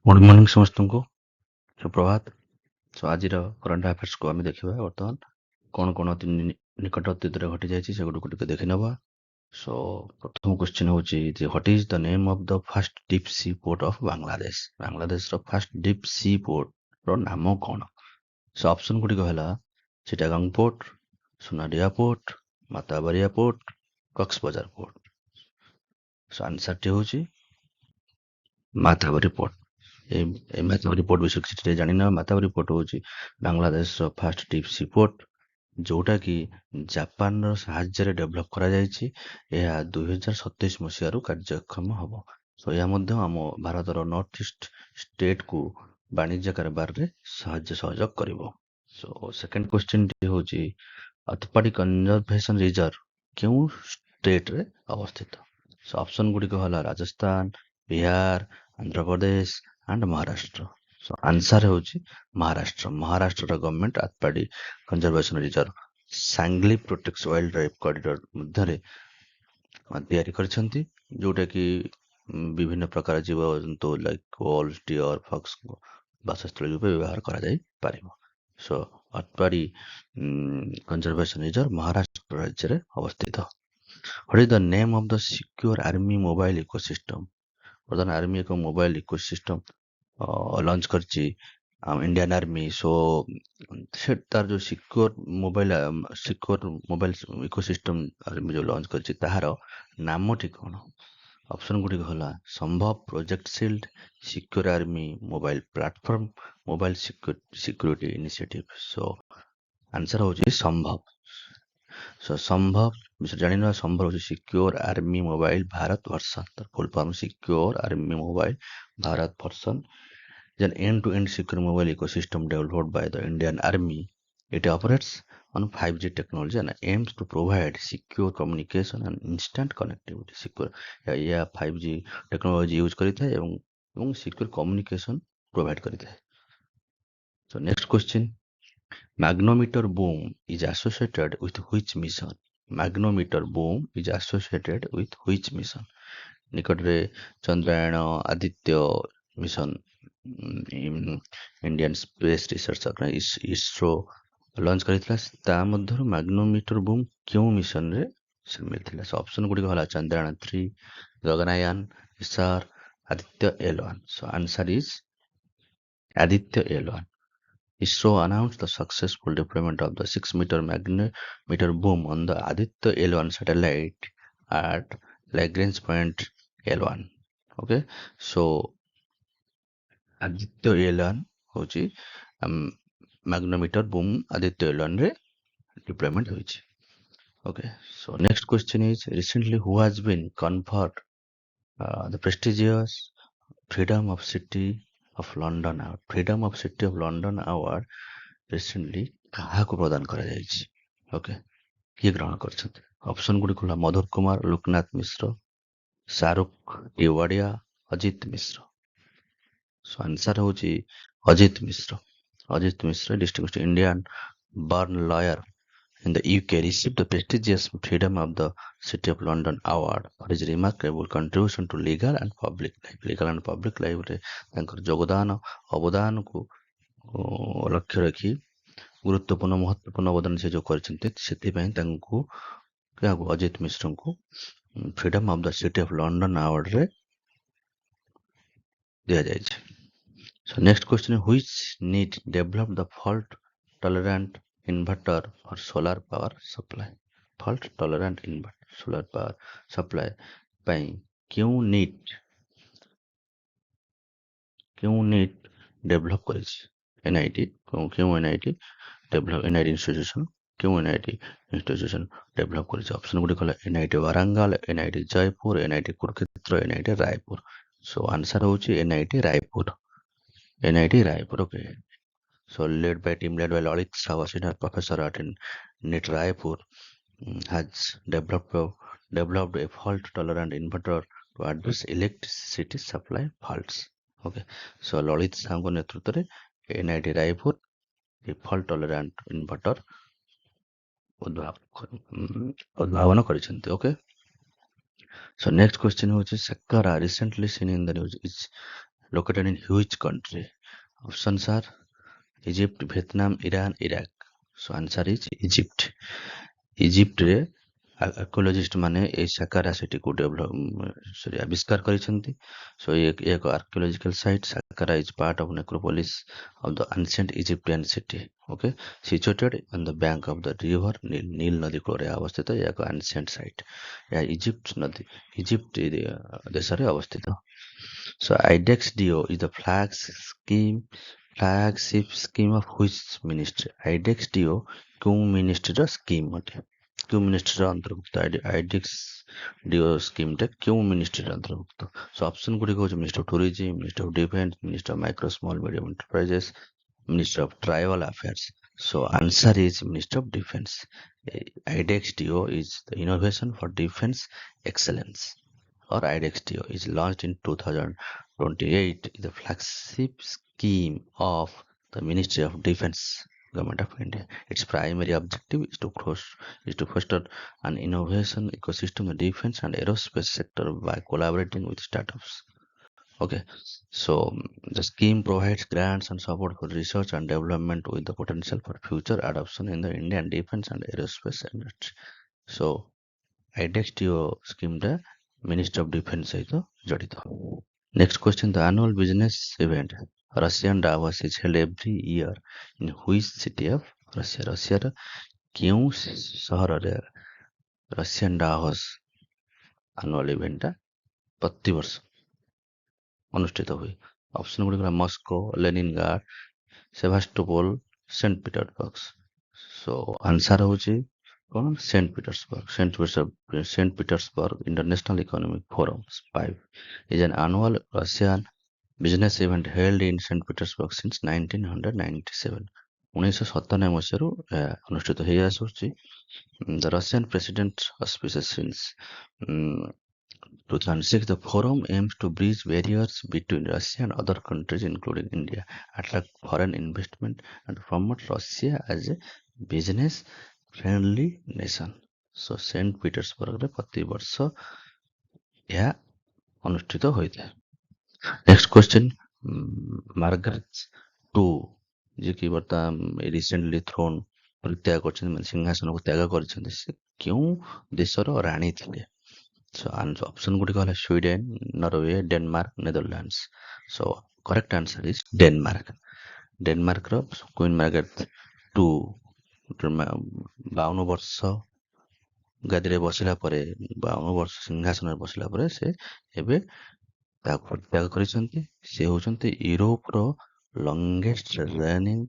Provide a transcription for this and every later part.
Good morning ସମସ୍ତଙ୍କୁ, ସୁପ୍ରଭାତ। ଆଜିର current ଆଫେୟାର୍ସକୁ ଆମେ ଦେଖିବା। ବର୍ତ୍ତମାନ କ'ଣ ଅତି ନିକଟ ଅତୀତରେ ଘଟିଯାଇଛି ସେଗୁଡ଼ିକୁ ଟିକେ ଦେଖିନେବା। ସୋ ପ୍ରଥମ କ୍ୱେଶ୍ଚିନ୍ ହେଉଛି ଯେ what is the name of the first deep C port of Bangladesh? ବାଂଲାଦେଶର ଫାର୍ଷ୍ଟ ଡିପ୍ ସି ପୋର୍ଟର ନାମ କ'ଣ? ସୋ ଅପସନ୍ ଗୁଡ଼ିକ ହେଲା Chittagong port, Sonadia port, Matarbari port, Cox's Bazar port. So ଆନ୍ସରଟି ହେଉଛି ମାତାବାରି ପୋର୍ଟ। এই ମାତାବାରି ପୋର୍ଟ ବିଷୟରେ କିଛି ଟିକେ ଜାଣିନେବା। ମାତାବାରି ପୋର୍ଟ ହେଉଛି ବାଂଲାଦେଶର ଫାର୍ଷ୍ଟ ଡିପ୍ ସି ପୋର୍ଟ, ଯୋଉଟାକି ଜାପାନର ସାହାଯ୍ୟରେ ଡେଭଲପ୍ କରାଯାଇଛି। ଏହା 2027 ମସିହାରୁ କାର୍ଯ୍ୟକ୍ଷମ ହେବ। ସୋ ଏହା ମଧ୍ୟ ଆମ ଭାରତର ନର୍ଥ ଇଷ୍ଟ ଷ୍ଟେଟକୁ ବାଣିଜ୍ୟ କାରବାରରେ ସାହାଯ୍ୟ ସହଯୋଗ କରିବ। ସୋ ସେକେଣ୍ଡ କ୍ୱେଶ୍ଚିନ୍ଟି ହେଉଛି ଅଥପାଡ଼ି କନଜରଭେସନ ରିଜର୍ଭ କେଉଁ ଷ୍ଟେଟରେ ଅବସ୍ଥିତ? ସୋ ଅପସନ୍ ଗୁଡ଼ିକ ହେଲା Rajasthan, Bihar, Andhra Pradesh and Maharashtra. So answer ହେଉଛି ମହାରାଷ୍ଟ୍ର। ମହାରାଷ୍ଟ୍ରର government Atpadi conservation reserve Sangli protect wild life corridor ମଧ୍ୟରେ ତିଆରି କରିଛନ୍ତି, ଯୋଉଟାକି ବିଭିନ୍ନ ପ୍ରକାର ଜୀବଜନ୍ତୁ ଲାଇକ୍ ଓଲ୍ସ, ଡିଅର, ଫକ୍ସ ବାସସ୍ଥଳୀ ରୂପେ ବ୍ୟବହାର କରାଯାଇପାରିବ। ସୋ ଅଥପାଡ଼ି କନଜରଭେସନ ରିଜର୍ଭ ମହାରାଷ୍ଟ୍ର ରାଜ୍ୟରେ ଅବସ୍ଥିତ। What is the name of the secure army mobile ecosystem? ବର୍ତ୍ତମାନ ଆର୍ମି ଏକ ମୋବାଇଲ ଇକୋସିଷ୍ଟମ ଲଞ୍ଚ କରିଛି ଇଣ୍ଡିଆନ୍ ଆର୍ମି। ସୋ ସେ ତାର ଯୋଉ ସିକ୍ୟୁର ମୋବାଇଲ ଇକୋସିଷ୍ଟମ ଆର୍ମି ଯୋଉ ଲଞ୍ଚ କରିଛି ତାହାର ନାମଟି କ'ଣ? ଅପସନ୍ ଗୁଡ଼ିକ ହେଲା Sambhav, project shield, secure army mobile platform, mobile security initiative. So answer ହେଉଛି ସମ୍ଭବ। ସୋ ସମ୍ଭବ ବିଷୟରେ ଜାଣିନେବା। ସମ୍ଭବ ହେଉଛି secure army mobile Bharat version. ତାର full form secure army mobile Bharat version is an end-to-end secure mobile ecosystem developed by the Indian Army. It operates on 5G technology and aims to provide secure communication and instant connectivity. Secure या 5G technology use କରିଥାଏ ଏବଂ secure communication provide କରିଥାଏ। So next question, magnetometer boom is associated with which mission? Magnetometer boom is associated with which mission? ନିକଟରେ Chandrayaan, Aditya mission Indian space research organisation ISRO launch କରିଥିଲା। ତା ମଧ୍ୟରୁ ମାଗ୍ନୋମିଟର boom କେଉଁ ମିଶନରେ ସାମିଲ ଥିଲା? ସୋ ଅପସନ୍ ଗୁଡ଼ିକ ହେଲା ଚନ୍ଦ୍ରାୟଣ 3, ଗଗନାୟାନ, ଇସାର, Aditya L1। So answer is Aditya L1. ISRO announced the successful deployment of the 6-meter magnetometer boom on the Aditya L1 satellite at Lagrange point L1. Okay, so Aditya L1 ହେଉଛି magnetometer boom Aditya L1 ରେ deployment ହୋଇଛି। Okay, so next question is recently who has been conferred the prestigious Freedom of City of London Award? Freedom of City of London Award recently କାହାକୁ ପ୍ରଦାନ କରାଯାଇଛି? Okay, କିଏ ଗ୍ରହଣ କରିଛନ୍ତି? Option ଗୁଡ଼ିକ ହେଲା ମଧୁର କୁମାର, ଲୋକନାଥ ମିଶ୍ର, ଶାହରୁଖ ଟିୱାଡ଼ିଆ, ଅଜିତ ମିଶ୍ର। ସୋ ଆନ୍ସର ହେଉଛି Ajit Mishra. Ajit Mishra distinguished Indian born lawyer in the UK received the prestigious Freedom of the City of London Award for his remarkable contribution to legal and public life. Legal and public life ରେ ତାଙ୍କର ଅବଦାନକୁ ଲକ୍ଷ୍ୟ ରଖି ଗୁରୁତ୍ୱପୂର୍ଣ୍ଣ ମହତ୍ୱପୂର୍ଣ୍ଣ ଅବଦାନ ସେ ଯୋଉ କରିଛନ୍ତି ସେଥିପାଇଁ ତାଙ୍କୁ ଅଜିତ ମିଶ୍ରଙ୍କୁ freedom of the city of London ଆୱାର୍ଡରେ ଦିଆଯାଇଛି। So next question, which NEET developed the fault tolerant inverter for solar power supply? Fault tolerant inverter solar power supply ପାଇଁ କେଉଁ NEET ଡେଭଲପ୍ କରିଛି? NIT କେଉଁ NIT ଇନଷ୍ଟିଚ୍ୟୁସନ ଡେଭଲପ୍ କରିଛି? Option ଗୁଡ଼ିକ ହେଲା NIT Warangal, NIT Jaipur, NIT Kurukshetra, NIT Raipur. So answer ହେଉଛି NIT Raipur. Okay, so led by Lalit Sawa, senior professor at NIT Raipur, has developed a fault tolerant inverter to address electricity supply faults. Okay, so Lalit Sawaଙ୍କ ନେତୃତ୍ୱରେ NIT Raipur fault tolerant inverter ଉଦ୍ଭାବନ କରିଛନ୍ତି। Okay, so next question ହେଉଛି Saqqara recently seen in the news is located in which country? Options are Egypt, Vietnam, Iran, Iraq. So answer is Egypt. ଇଜିପ୍ଟରେ archaeologist ମାନେ ଏଇ Saqqara ସିଟିକୁ ଆବିଷ୍କାର କରିଛନ୍ତି। So a ଏକ archaeological site. Saqqara is part of necropolis of the ancient Egyptian city. Okay, situated on the bank of the river Nile ନଦୀ କୂଳରେ ଅବସ୍ଥିତ ଏହା ଏକ ଆନସିଏଣ୍ଟ ସାଇଟ୍। ଏହା ଇଜିପ୍ଟ ଦେଶରେ ଅବସ୍ଥିତ। So IDEX DO is the flagship scheme of which ministry? IDEX DO କେଉଁ ମିନିଷ୍ଟ୍ରିର scheme ଅଟେ? କେଉଁ ମିନିଷ୍ଟ୍ରିର ଅନ୍ତର୍ଭୁକ୍ତ? IDEX DO ସ୍କିମ୍ଟା କେଉଁ ମିନିଷ୍ଟ୍ରିର ଅନ୍ତର୍ଭୁକ୍ତ? ସୋ ଅପସନ୍ ଗୁଡ଼ିକ ହେଉଛି ministry of tourism, ministry of defence, ministry of micro small medium enterprises, ministry of tribal affairs. So answer is Ministry of Defense. IDEX DO is the innovation for defense excellence, or IDEX-DO is launched in 2028, the flagship scheme of the Ministry of Defense, Government of India. Its primary objective is to foster an innovation ecosystem in the defense and aerospace sector by collaborating with startups. Okay, so the scheme provides grants and support for research and development with the potential for future adoption in the Indian defense and aerospace industry. So IDEX-DO scheme ଟା ministry of defence ସହିତ ଜଡ଼ିତ। Next question, the annual business event Russian Davos is held every year in which city of Russia? ରଷିଆର କେଉଁ ସହରରେ Russian ଡାଭସ୍ annual ଇଭେଣ୍ଟଟା ପ୍ରତିବର୍ଷ ଅନୁଷ୍ଠିତ ହୁଏ? Options ଗୁଡ଼ିକ ହେଲା Moscow, Leningrad, Sevastopol, Saint Petersburg. So answer ହେଉଛି କଣ? Saint Petersburg International Economic Forum 5 is an annual Russian business event held in St. Petersburg since 1997. 1997 ମସିହାରୁ ଅନୁଷ୍ଠିତ ହେଇ ଆସୁଛି। The Russian president auspices since 2006. The forum aims to bridge barriers between Russia and other countries including India, attract foreign investment and promote Russia as a business friendly nation. So Saint ପିଟର୍ସବର୍ଗରେ ପ୍ରତିବର୍ଷ ଏହା ଅନୁଷ୍ଠିତ ହୋଇଥାଏ। Next question, Margaret two ଯିଏକି ବର୍ତ୍ତମାନ recently thrown ପରିତ୍ୟାଗ କରିଛନ୍ତି, ମାନେ ସିଂହାସନକୁ ତ୍ୟାଗ କରିଛନ୍ତି, ସେ କେଉଁ ଦେଶର ରାଣୀ ଥିଲେ? ସୋ ଅପସନ୍ ଗୁଡ଼ିକ ହେଲା Sweden, Norway, Denmark, Netherlands. So correct answer is Denmark. ଡେନମାର୍କର କୁଇନ୍ ମାର୍ଗାରେଟ୍ ଟୁ 52 ବର୍ଷ ଗାଦିରେ ବସିଲା ପରେ, 52 ବର୍ଷ ସିଂହାସନରେ ବସିଲା ପରେ ସେ ଏବେ ତାକୁ ପରିତ୍ୟାଗ କରିଛନ୍ତି। ସେ ହେଉଛନ୍ତି ୟୁରୋପର ଲଙ୍ଗେଷ୍ଟ ରେନିଂ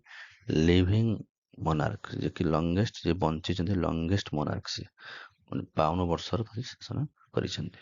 ଲିଭିଂ ମୋନାର୍କ, ଯିଏକି ଲଙ୍ଗେଷ୍ଟ, ଯିଏ ବଞ୍ଚିଛନ୍ତି ଲଙ୍ଗେଷ୍ଟ ମୋନାର୍କ, ସେ 52 ବର୍ଷର ଶାସନ କରିଛନ୍ତି।